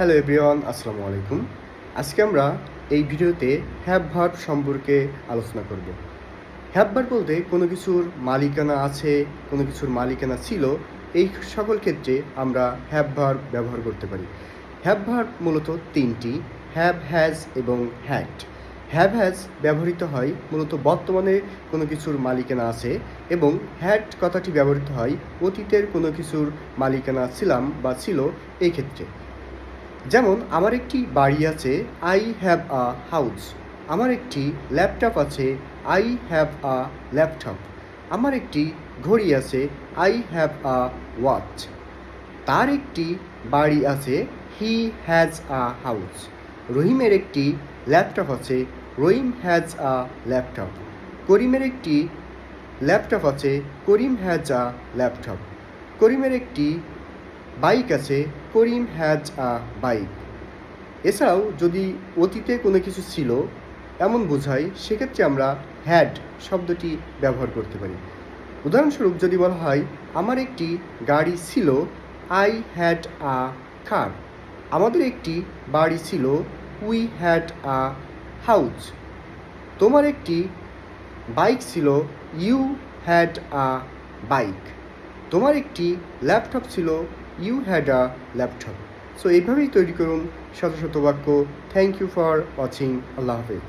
Hello everyone, আসসালামু আলাইকুম। আজকে আমরা এই ভিডিওতে হ্যাভ ভার্ব সম্পর্কে আলোচনা করব। হ্যাভ ভার্ব বলতে কোনো কিছুর মালিকানা আছে, কোনো কিছুর মালিকানা ছিল, এই সকল ক্ষেত্রে আমরা হ্যাভ ভার্ব ব্যবহার করতে পারি। হ্যাভ ভার্ব মূলত তিনটি: হ্যাভ, হ্যাজ এবং হ্যাড। হ্যাভ হ্যাজ ব্যবহৃত হয় মূলত বর্তমানে কোনো কিছুর মালিকানা আছে, এবং হ্যাড কথাটি ব্যবহৃত হয় অতীতের কোনো কিছুর মালিকানা ছিলাম বা ছিল এই ক্ষেত্রে। যেমন, আমার একটি বাড়ি আছে, আই হ্যাভ আ হাউস। আমার একটি ল্যাপটপ আছে, আই হ্যাভ আ ল্যাপটপ। আমার একটি ঘড়ি আছে, আই হ্যাভ আ ওয়াচ। তার একটি বাড়ি আছে, হি হ্যাজ আ হাউস। রহিমের একটি ল্যাপটপ আছে, রহিম হ্যাজ আ ল্যাপটপ। করিমের একটি ল্যাপটপ আছে, করিম হ্যাজ আ ল্যাপটপ। করিমের একটি বাইক আছে, করিম হ্যাজ আ বাইক। এছাড়াও যদি অতীতে কোনো কিছু ছিল এমন বোঝায়, সেক্ষেত্রে আমরা হ্যাড শব্দটি ব্যবহার করতে পারি। উদাহরণস্বরূপ যদি বলা হয়, আমার একটি গাড়ি ছিল, আই হ্যাড আ কার। আমাদের একটি বাড়ি ছিল, উই হ্যাড আ হাউস। তোমার একটি বাইক ছিল, ইউ হ্যাড আ বাইক। তোমার একটি ল্যাপটপ ছিল, you had a laptop. So এইভাবেই তৈরি করুন শত শত বাক্য। Thank you for watching. আল্লাহ হাফেজ।